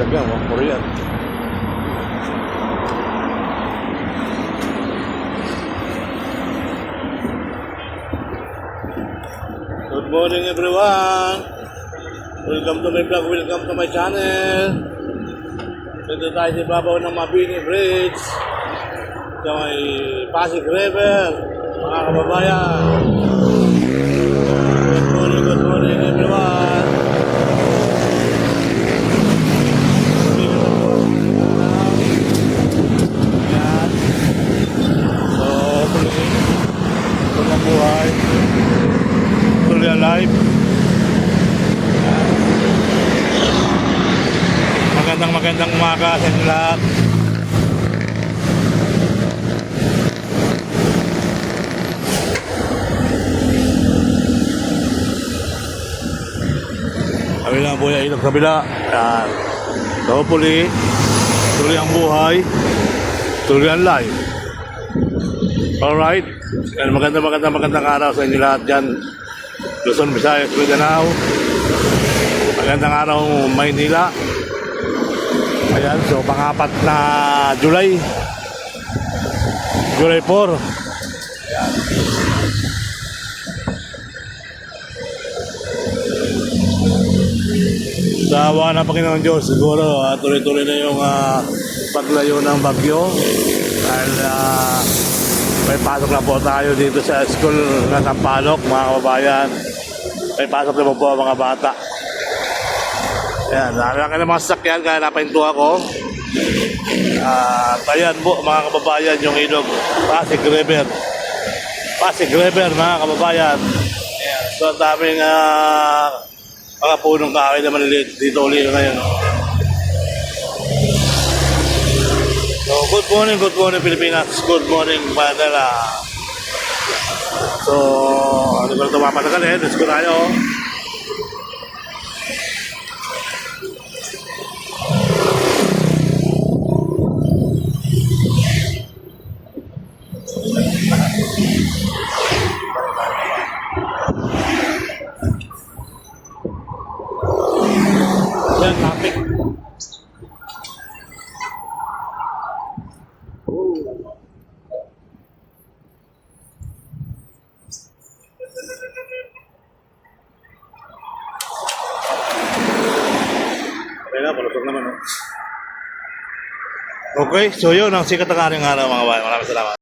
Yan, mga Korean. Good morning everyone. Welcome to my vlog, welcome to my channel. Dito tayo sa ibabaw ng Mabini Bridge sa may Pasig River, mga kababayan. Good morning everyone. Buhay tuloy alive. Magandang umaga sa inyo lahat. Kabilang buhay ilog sa kabila. Yan. Hopefully tuloy ang buhay, tuloy ang live. Alright. Magandang araw sa inyo lahat dyan. Luzon, Visayas, Mindanao. Magandang araw Maynila. Ayan, so pang-apat na July 4. Ayan. Sa awa ng Panginoon Diyos, siguro tuloy-tuloy na yung paglayo ng bagyo. Dahil may pasok na po tayo dito sa school na Sampaloc, mga kababayan. May pasok na po mga bata. Ayan, nakakita ng mga sasakyan, kaya napahinto ako. Ayan po mga kababayan, yung ilog Pasig River. Pasig River mga kababayan. Ayan, so daming mga punong kahoy na maliliit dito ulit ngayon. So, good morning Pilipinas, good morning Manila. So, ano ba ito mapatagal let's go tayo. Yan, traffic. Palusog naman. Okay, so yun ang sikat ng aring araw mga bayan. Maraming salamat.